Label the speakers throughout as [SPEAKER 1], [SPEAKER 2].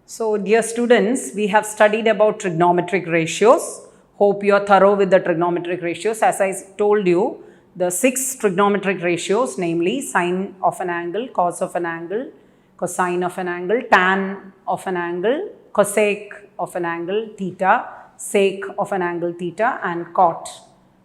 [SPEAKER 1] So, dear students, we have studied about trigonometric ratios. Hope you are thorough with the trigonometric ratios. As I told you, the 6 trigonometric ratios, namely sine of an angle, cos of an angle, cosine of an angle, tan of an angle, cosec of an angle theta, sec of an angle theta, and cot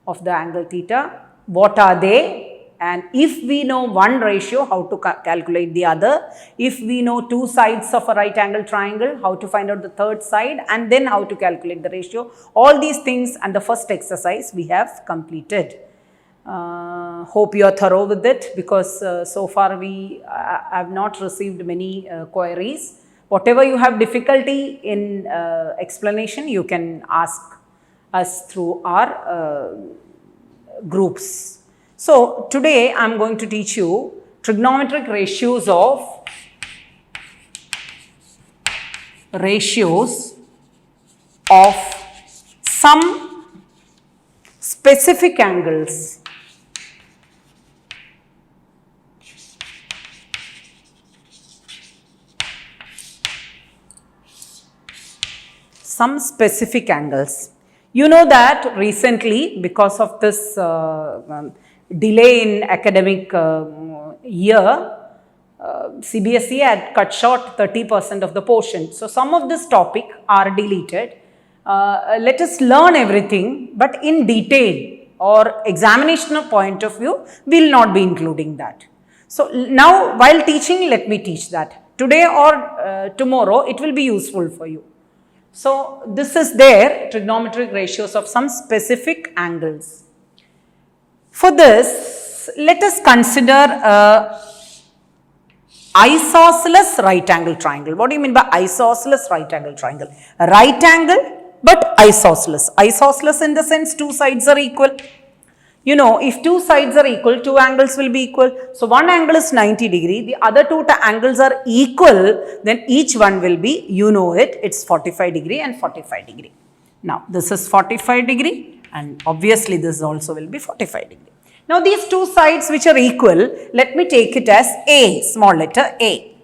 [SPEAKER 1] of the angle theta. What are they? And if we know one ratio, how to calculate the other. If we know two sides of a right angle triangle, how to find out the third side, and then how to calculate the ratio. All these things and the first exercise we have completed. Hope you are thorough with it, because so far we have not received many queries. Whatever you have difficulty in explanation, you can ask us through our groups. So, today I am going to teach you trigonometric ratios of some specific angles. Some specific angles. You know that recently, because of this delay in academic year, CBSE had cut short 30% of the portion. So, some of this topic are deleted. Let us learn everything, but in detail or examinational point of view, we will not be including that. So, now while teaching, let me teach that. Today or tomorrow, it will be useful for you. So, this is their trigonometric ratios of some specific angles. For this, let us consider isosceles right angle triangle. What do you mean by isosceles right angle triangle? Right angle but isosceles. Isosceles in the sense two sides are equal. You know, if two sides are equal, two angles will be equal. So, one angle is 90 degree, the other two angles are equal, then each one will be, you know it, it's 45 degree and 45 degree. Now, this is 45 degree and obviously this also will be 45 degree. Now, these two sides which are equal, let me take it as A, small letter A.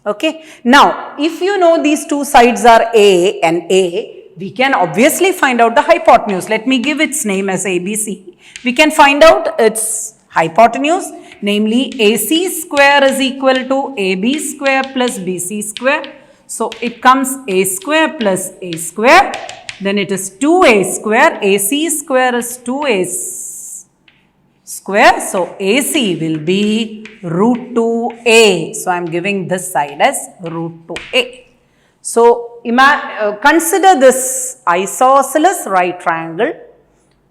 [SPEAKER 1] Okay. Now, if you know these two sides are A and A, we can obviously find out the hypotenuse. Let me give its name as ABC. We can find out its hypotenuse, namely AC square is equal to AB square plus BC square. So, it comes A square plus A square, then it is 2A square, AC square is 2A square. So, AC will be root 2A. So, I am giving this side as root 2A. So, consider this isosceles right triangle.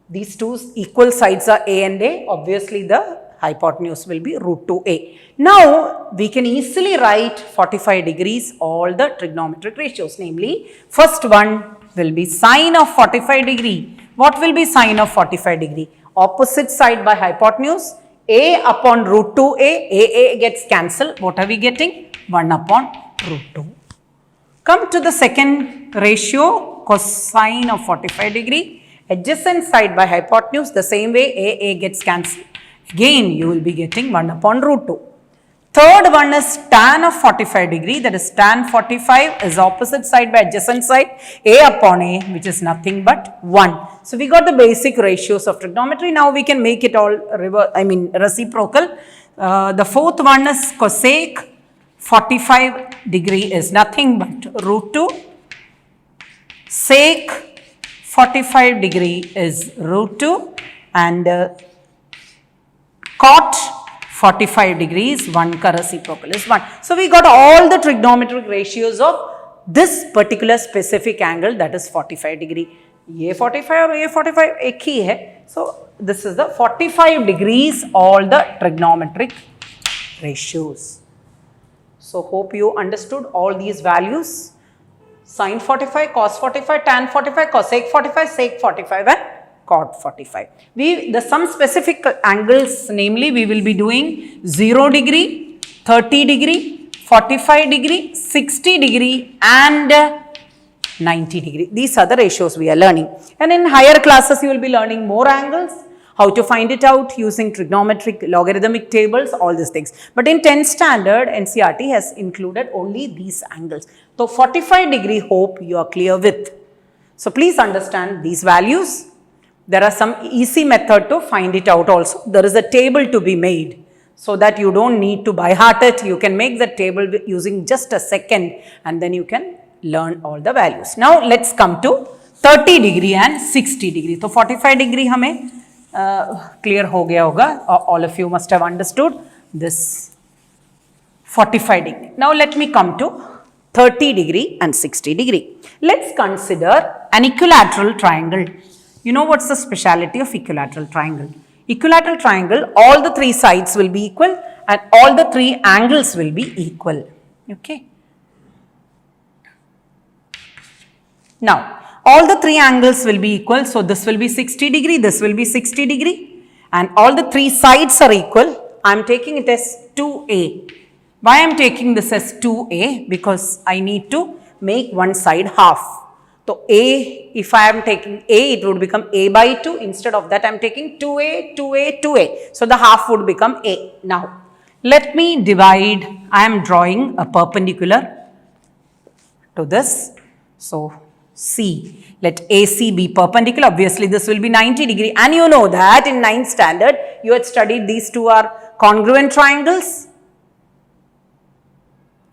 [SPEAKER 1] These two equal sides are A and A. Obviously, the hypotenuse will be root 2A. Now, we can easily write 45 degrees all the trigonometric ratios. Namely, first one will be sine of 45 degree. What will be sine of 45 degree? Opposite side by hypotenuse, A upon root 2A, A gets cancelled. What are we getting? 1 upon root 2. Come to the second ratio, cosine of 45 degree. Adjacent side by hypotenuse, the same way A gets cancelled. Again, you will be getting 1 upon root 2. Third one is tan of 45 degree, that is tan 45 is opposite side by adjacent side, A upon A, which is nothing but 1. So, we got the basic ratios of trigonometry. Now, we can make it all reciprocal. The fourth one is cosec 45 degree is nothing but root 2. Sec 45 degree is root 2 and cot 45 degrees, 1 ka reciprocal is 1. So, we got all the trigonometric ratios of this particular specific angle, that is 45 degree. Ye 45 or ye 45 ek hi hai. So, this is the 45 degrees all the trigonometric ratios. So, hope you understood all these values. Sine 45, cos 45, tan 45, cosec 45, sec 45 and cot 45. Some specific angles, namely we will be doing 0 degree, 30 degree, 45 degree, 60 degree and 90 degree. These are the ratios we are learning. And in higher classes you will be learning more angles. How to find it out? Using trigonometric logarithmic tables, all these things. But in 10th standard, NCERT has included only these angles. So 45 degree, hope you are clear with. So please understand these values. There are some easy method to find it out also. There is a table to be made so that you don't need to by heart it. You can make the table using just a second and then you can learn all the values. Now let's come to 30 degree and 60 degree. So 45 degree हमें clear हो गया होगा. All of you must have understood this 45 degree. Now let me come to 30 degree and 60 degree. Let's consider an equilateral triangle. You know what's the speciality of equilateral triangle? Equilateral triangle, all the three sides will be equal and all the three angles will be equal. Okay. Now, all the three angles will be equal. So, this will be 60 degree, this will be 60 degree and all the three sides are equal. I am taking it as 2a. Why I am taking this as 2a? Because I need to make one side half. So, a, if I am taking a, it would become a by 2. Instead of that, I am taking 2a, 2a, 2a. So, the half would become a. Now, let me divide. I am drawing a perpendicular to this. So, C. Let AC be perpendicular. Obviously, this will be 90 degree. And you know that in 9th standard, you had studied these two are congruent triangles.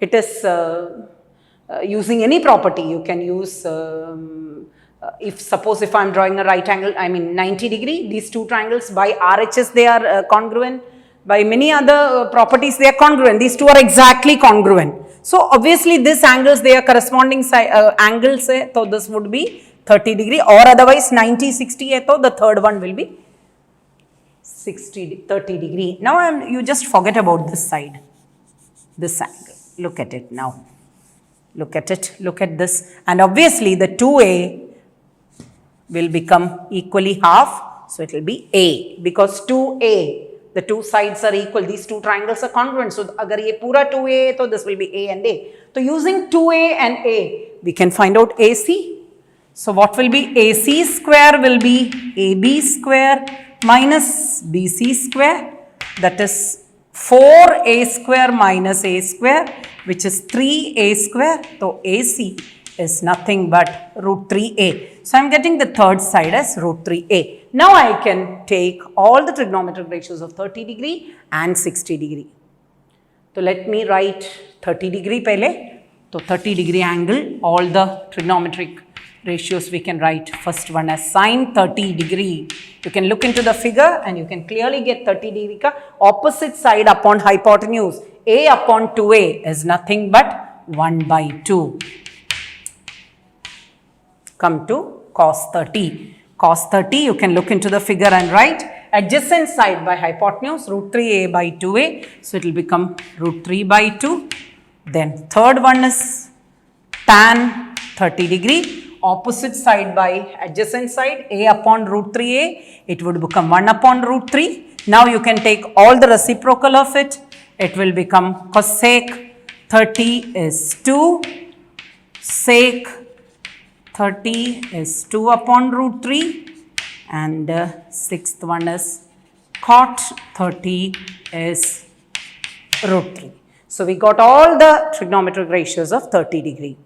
[SPEAKER 1] It is using any property. You can use, suppose if I am drawing a right angle, 90 degree, these two triangles by RHS they are congruent. By many other properties they are congruent. These two are exactly congruent. So, obviously, this angles they are corresponding angles, so this would be 30 degree or otherwise 90, 60, so the third one will be 30 degree. Now, you just forget about this side, this angle. Look at it now. Look at it, look at this, and obviously the 2a will become equally half, so it will be a, because 2a, the two sides are equal, these two triangles are congruent, so agar ye pura 2a, so this will be a and a. So using 2a and a, we can find out AC. So what will be AC square will be AB square minus BC square, that is 4a square minus a square, which is 3a square. So, AC is nothing but root 3a. So, I am getting the third side as root 3a. Now, I can take all the trigonometric ratios of 30 degree and 60 degree. So, let me write 30 degree pehle. So, 30 degree angle, all the trigonometric ratios we can write. First one as sine 30 degree. You can look into the figure and you can clearly get 30 degree ka opposite side upon hypotenuse. A upon 2a is nothing but 1 by 2. Come to cos 30. Cos 30, you can look into the figure and write adjacent side by hypotenuse root 3a by 2a. So, it will become root 3 by 2. Then third one is tan 30 degree. Opposite side by adjacent side, a upon root 3a, it would become 1 upon root 3. Now, you can take all the reciprocal of it. It will become cosec 30 is 2, sec 30 is 2 upon root 3, and sixth one is cot 30 is root 3. So, we got all the trigonometric ratios of 30 degree.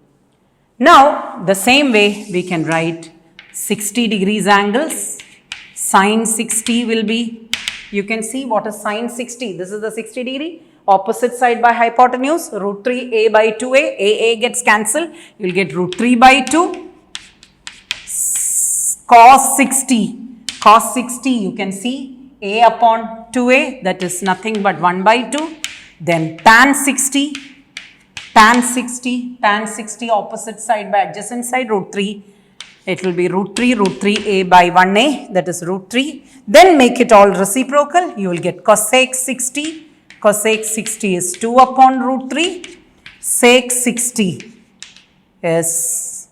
[SPEAKER 1] Now, the same way we can write 60 degrees angles. Sine 60 will be, you can see what is sine 60. This is the 60 degree. Opposite side by hypotenuse, root 3a by 2a. A gets cancelled. You will get root 3 by 2. Cos 60. Cos 60, you can see a upon 2a, that is nothing but 1 by 2. Then tan 60. Tan 60 opposite side by adjacent side root 3, it will be root 3a by 1a, that is root 3. Then make it all reciprocal, you will get cosec 60 is 2 upon root 3, sec 60 is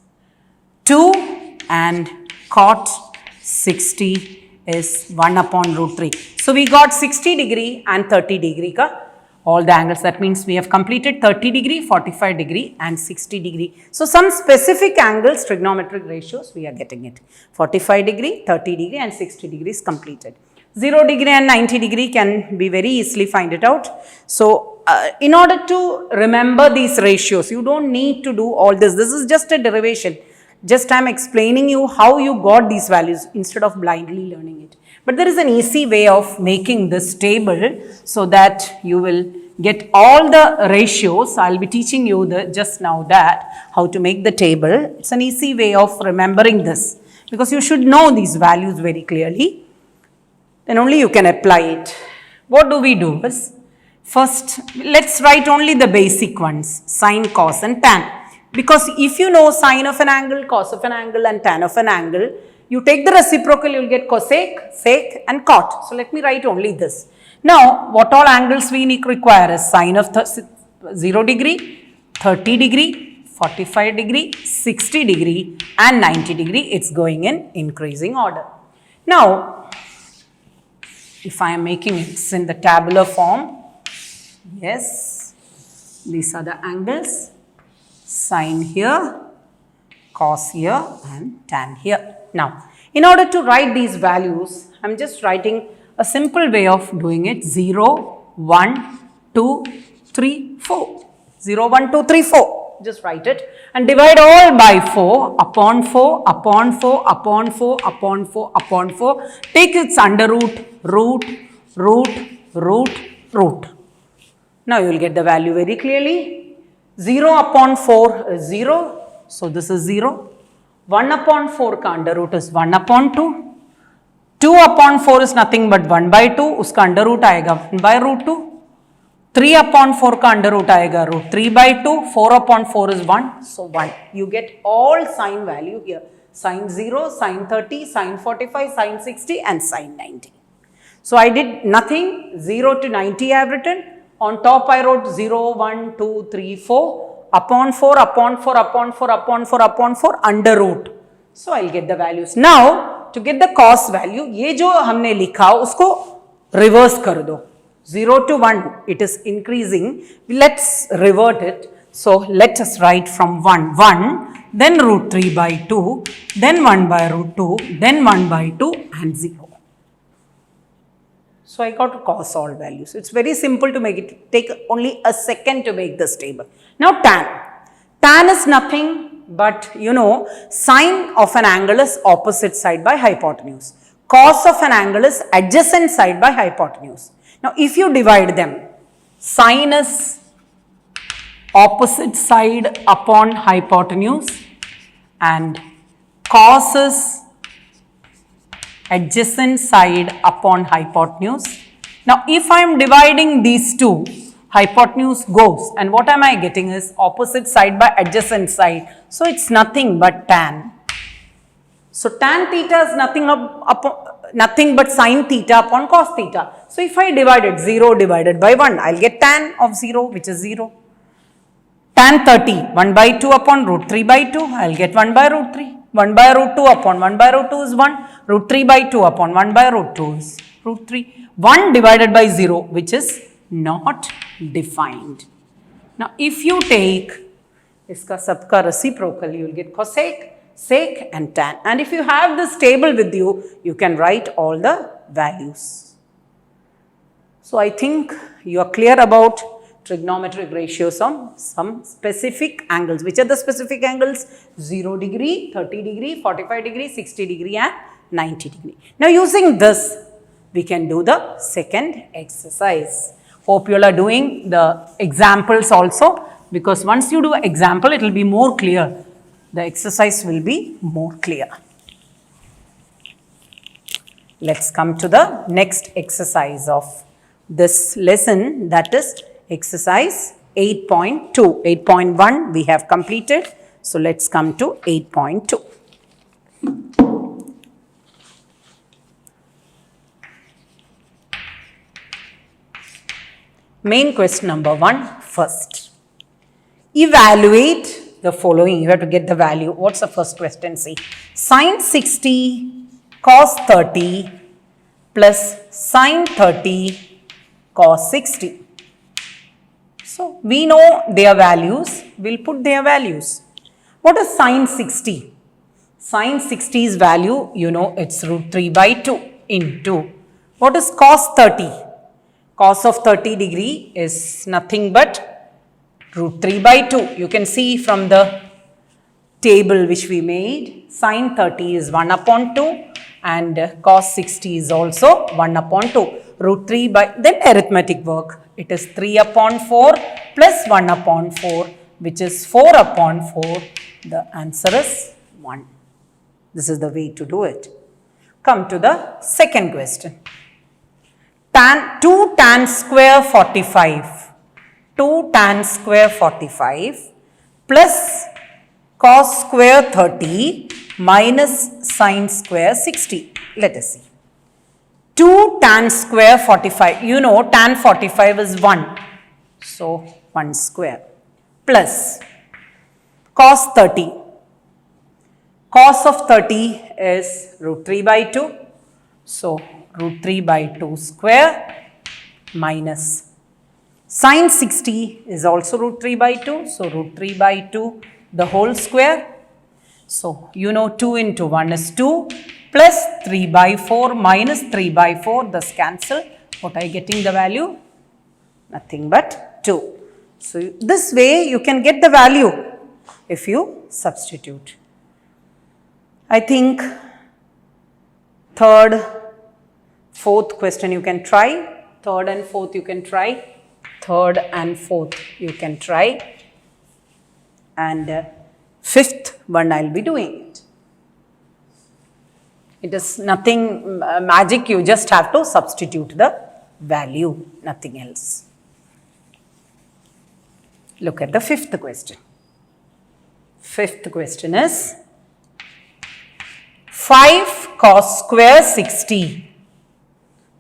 [SPEAKER 1] 2 and cot 60 is 1 upon root 3. So, we got 60 degree and 30 degree ka all the angles. That means we have completed 30 degree, 45 degree and 60 degree. So, some specific angles, trigonometric ratios, we are getting it. 45 degree, 30 degree and 60 degrees completed. 0 degree and 90 degree can be very easily find it out. So, in order to remember these ratios, you don't need to do all this. This is just a derivation. Just I am explaining you how you got these values instead of blindly learning it. But there is an easy way of making this table so that you will get all the ratios. I will be teaching you just now that how to make the table. It's an easy way of remembering this because you should know these values very clearly. Then only you can apply it. What do we do is, first let's write only the basic ones, sine, cos and tan. Because if you know sine of an angle, cos of an angle and tan of an angle, you take the reciprocal, you will get cosec, sec and cot. So, let me write only this. Now, what all angles we require is sine of 0 degree, 30 degree, 45 degree, 60 degree and 90 degree. It's going in increasing order. Now, if I am making it in the tabular form, yes, these are the angles. Sine here, cos here and tan here. Now, in order to write these values, I am just writing a simple way of doing it. 0, 1, 2, 3, 4. 0, 1, 2, 3, 4. Just write it and divide all by 4 upon 4 upon 4 upon 4 upon 4 upon 4. Take its under root, root, root, root, root. Now, you will get the value very clearly. 0 upon 4 is 0. So, this is 0. 1 upon 4 ka under root is 1 upon 2. 2 upon 4 is nothing but 1 by 2. Uska under root aayega 1 by root 2. 3 upon 4 ka under root aayega root 3 by 2. 4 upon 4 is 1. So, 1. You get all sine value here. Sine 0, sine 30, sine 45, sine 60 and sine 90. So, I did nothing. 0 to 90 I have written. On top I wrote 0, 1, 2, 3, 4, upon 4, upon 4, upon 4, upon 4, upon 4, under root. So, I will get the values. Now, to get the cos value, ये जो हमने लिखा उसको reverse कर दो. 0 to 1, it is increasing. Let's revert it. So, let us write from 1, 1, then root 3 by 2, then 1 by root 2, then 1 by 2 and 0. So, I got to cos all values. It's very simple to make it. Take only a second to make this table. Now, tan. Tan is nothing but, you know, sine of an angle is opposite side by hypotenuse. Cos of an angle is adjacent side by hypotenuse. Now, if you divide them, sine is opposite side upon hypotenuse and cos is adjacent side upon hypotenuse. Now, if I am dividing these two, hypotenuse goes and what am I getting is opposite side by adjacent side. So, it is nothing but tan. So, tan theta is nothing but sin theta upon cos theta. So, if I divide it 0 divided by 1, I will get tan of 0 which is 0. Tan 30, 1 by 2 upon root 3 by 2, I will get 1 by root 3. 1 by root 2 upon 1 by root 2 is 1, root 3 by 2 upon 1 by root 2 is root 3. 1 divided by 0 which is not defined. Now, if you take iska sabka reciprocal, you will get cosec, sec and tan. And if you have this table with you, you can write all the values. So, I think you are clear about trigonometric ratios on some specific angles. Which are the specific angles? 0 degree, 30 degree, 45 degree, 60 degree and 90 degree. Now, using this, we can do the second exercise. Hope you all are doing the examples also, because once you do example, it will be more clear. The exercise will be more clear. Let's come to the next exercise of this lesson, that is exercise 8.2. 8.1 we have completed. So, let's come to 8.2. Main question number 1 first. Evaluate the following. You have to get the value. What's the first question? See, sine 60 cos 30 plus sine 30 cos 60. So, we know their values, we will put their values. What is sine 60? Sine 60's value, you know, it's root 3 by 2 into, What is cos 30? Cos of 30 degree is nothing but root 3 by 2. You can see from the table which we made, sin 30 is 1 upon 2 and cos 60 is also 1 upon 2. Root 3 by, then arithmetic work. It is 3 upon 4 plus 1 upon 4, which is 4 upon 4. The answer is 1. This is the way to do it. Come to the second question. 2 tan square 45. 2 tan square 45 plus cos square 30 minus sin square 60. Let us see. 2 tan square 45. You know tan 45 is 1. So 1 square plus cos 30. Cos of 30 is root 3 by 2. So root 3 by 2 square minus sin 60 is also root 3 by 2. So root 3 by 2 the whole square. So you know 2 into 1 is 2 plus 3 by 4 minus 3 by 4, thus cancel. What are you getting the value? Nothing but 2. So this way you can get the value if you substitute. I think third, fourth question you can try. Third and fourth you can try. Third and fourth you can try. And fifth one I will be doing it. It is nothing magic, you just have to substitute the value, nothing else. Look at the fifth question. Fifth question is 5 cos square 60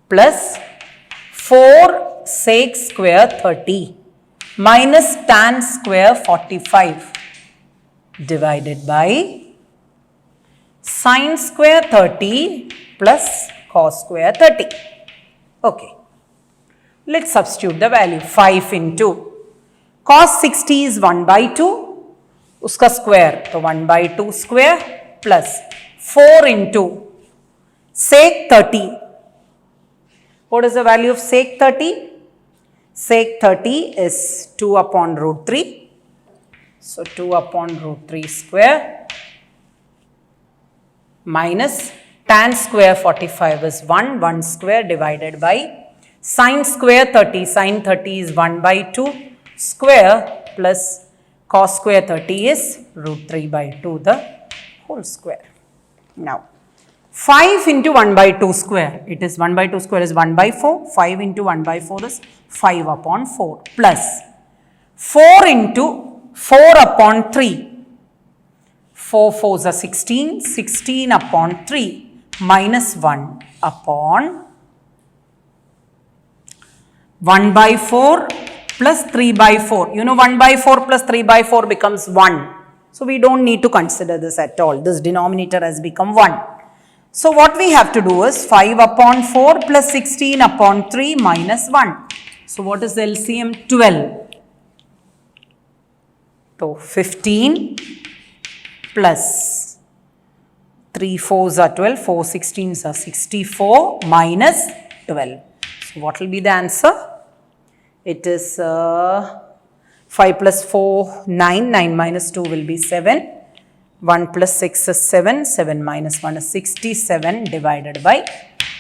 [SPEAKER 1] plus 4 sec square 30 minus tan square 45 divided by sin square 30 plus cos square 30. Okay. Let's substitute the value. 5 into cos 60 is 1 by 2. Uska square. So 1 by 2 square plus 4 into sec 30. What is the value of sec 30? Sec 30 is 2 upon root 3. So 2 upon root 3 square minus tan square 45 is 1 square divided by sin square 30. Sin 30 is 1 by 2 square plus cos square 30 is root 3 by 2 the whole square. Now 5 into 1 by 2 square, it is 1 by 2 square is 1 by 4, 5 into 1 by 4 is 5 upon 4 plus 4 into 4 upon 3, 4 4s are 16, 16 upon 3 minus 1 upon 1 by 4 plus 3 by 4. You know 1 by 4 plus 3 by 4 becomes 1. So we don't need to consider this at all. This denominator has become 1. So what we have to do is 5 upon 4 plus 16 upon 3 minus 1. So what is the LCM? 12. So 15 plus 3 4s are 12, 4 16s are 64 minus 12. So what will be the answer? It is 5 plus 4, 9, 9 minus 2 will be 7. 1 plus 6 is 7, 7 minus 1 is 67 divided by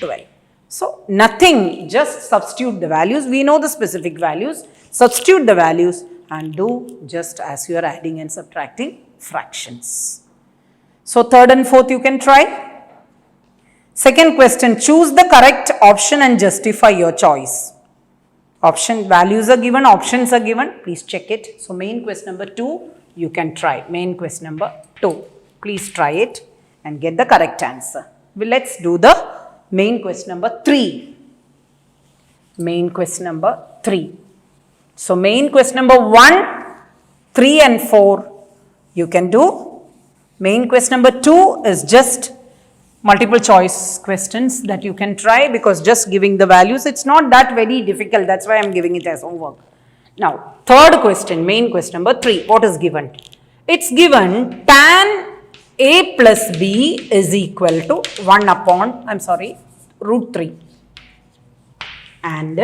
[SPEAKER 1] 12. So nothing, just substitute the values. We know the specific values. Substitute the values and do just as you are adding and subtracting fractions. So third and fourth you can try. Second question, choose the correct option and justify your choice. Option values are given, options are given. Please check it. So main question number 2 you can try. Main question number 2. Please try it and get the correct answer. Well, let's do the main question number 3. Main question number 3. So main question number 1, 3 and 4 you can do. Main question number 2 is just multiple choice questions that you can try, because just giving the values, it's not that very difficult. That's why I'm giving it as homework. Now, third question, main question number 3, what is given? It's given tan A plus B is equal to root 3. and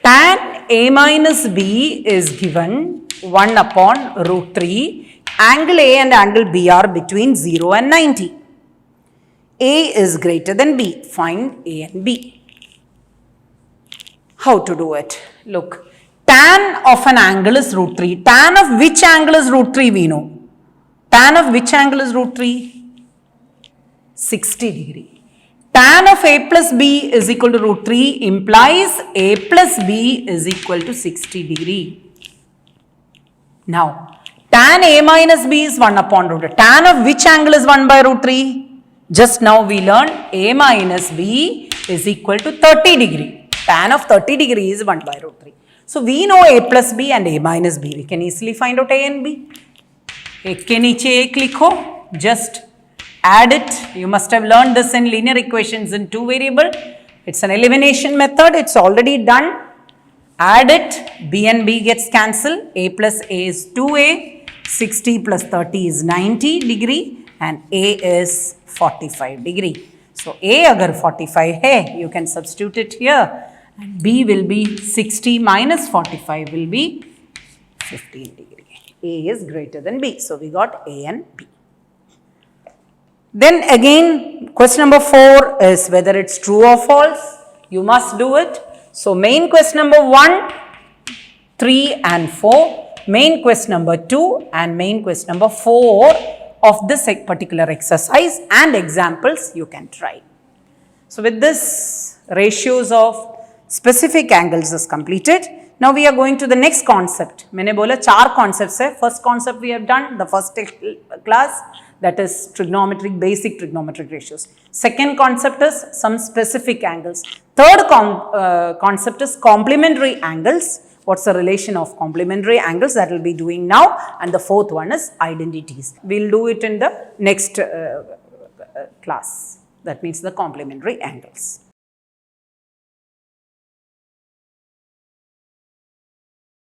[SPEAKER 1] tan A minus B is given 1 upon root 3. Angle A and angle B are between 0 and 90. A is greater than B. Find A and B. How to do it? Look, tan of an angle is root 3. Tan of which angle is root 3 we know? Tan of which angle is root 3? 60 degree. Tan of A plus B is equal to root 3 implies A plus B is equal to 60 degree. Now, tan A minus B is 1 upon root 3. Tan of which angle is 1 by root 3? Just now we learned A minus B is equal to 30 degree. Tan of 30 degree is 1 by root 3. So, we know A plus B and A minus B. We can easily find out A and B. एक के नीचे एक लिखो, just add it. You must have learned this in linear equations in 2 variable. It's an elimination method. It's already done. Add it. B and B gets cancelled. A plus A is 2A. 60 plus 30 is 90 degree and A is 45 degree. So, A agar 45 hai, you can substitute it here. And B will be 60 minus 45 will be 15 degree. A is greater than B. So, we got A and B. Then again, question number 4 is whether it's true or false. You must do it. So, main question number 1, 3 and 4. Main question number 2 and main question number 4 of this particular exercise and examples you can try. So, with this, ratios of specific angles is completed. Now, we are going to the next concept. मैंने बोला 4 concepts है. First concept we have done the first class, that is trigonometric, basic trigonometric ratios. Second concept is some specific angles. Third concept is complementary angles. What's the relation of complementary angles, that will be doing now, and the fourth one is identities. We will do it in the next class. That means the complementary angles.